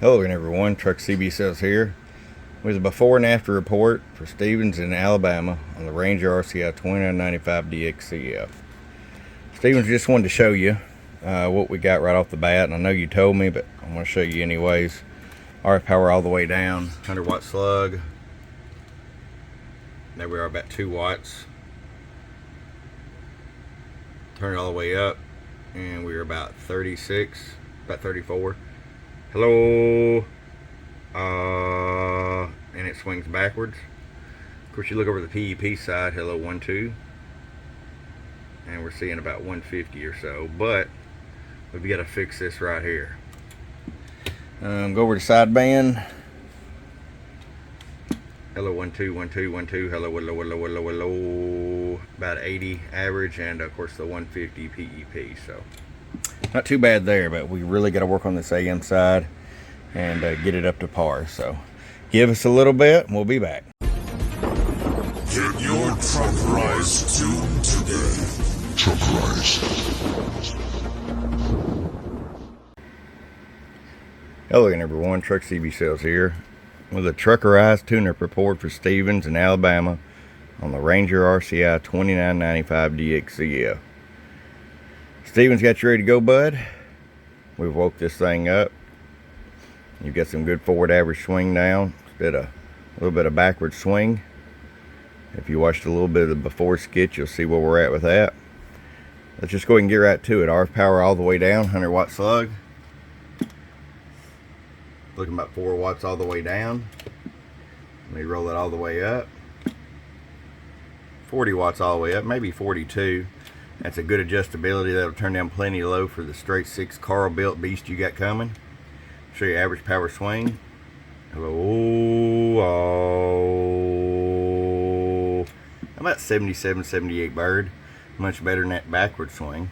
Hello again everyone, Truck CB Sales here with a before and after report for Stevins in Alabama on the Ranger RCI-2995DX CF. Stevins, just wanted to show you what we got right off the bat, and I know you told me, but I'm going to show you anyways. RF power all the way down, 100 watt slug. There we are, about 2 watts. Turn it all the way up, and we're about 36, about 34. Hello, and it swings backwards. Of course, you look over the PEP side, hello 1 2, and we're seeing about 150 or so, but we've got to fix this right here. Go over to sideband. Hello 1 2 1 2 1 2. Hello, hello, hello, hello, hello. About 80 average, and of course the 150 PEP. So not too bad there, but we really got to work on this AM side and get it up to par. So give us a little bit and we'll be back. Get your Truckerized tune today. Truckerized. Hello again everyone, Truck CB Sales here with a Truckerized tune-up report for Stevins in Alabama on the Ranger RCI-2995DX CF. Stevens got you ready to go, bud. We've woke this thing up. You've got some good forward average swing now. Did a little bit of backward swing. If you watched a little bit of the before sketch, you'll see where we're at with that. Let's just go ahead and get right to it. RF power all the way down, 100 watt slug. Looking about 4 watts all the way down. Let me roll it all the way up. 40 watts all the way up, maybe 42. That's a good adjustability. That'll turn down plenty low for the straight 6 Carl built beast you got coming. Show you average power swing. Hello. About 77, 78 bird. Much better than that backward swing.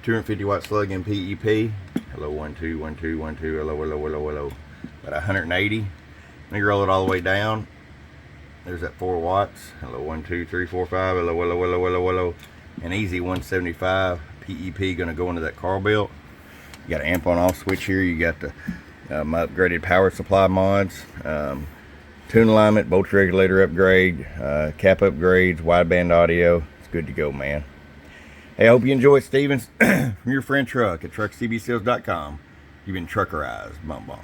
250 watt slug in PEP. Hello 1 2 1 2 1 2. Hello, hello, hello, hello. About 180. Let me roll it all the way down. There's that 4 watts. Hello 1 2 3 4 5. Hello, hello, hello, hello, hello. An easy 175 PEP going to go into that car belt. You got an amp on off switch here. You got the my upgraded power supply mods, tune alignment, voltage regulator upgrade, cap upgrades, wideband audio. It's good to go, man. Hey, I hope you enjoy it, Stevens, from your friend Truck at truckcbsales.com. You've been truckerized. Bump bump.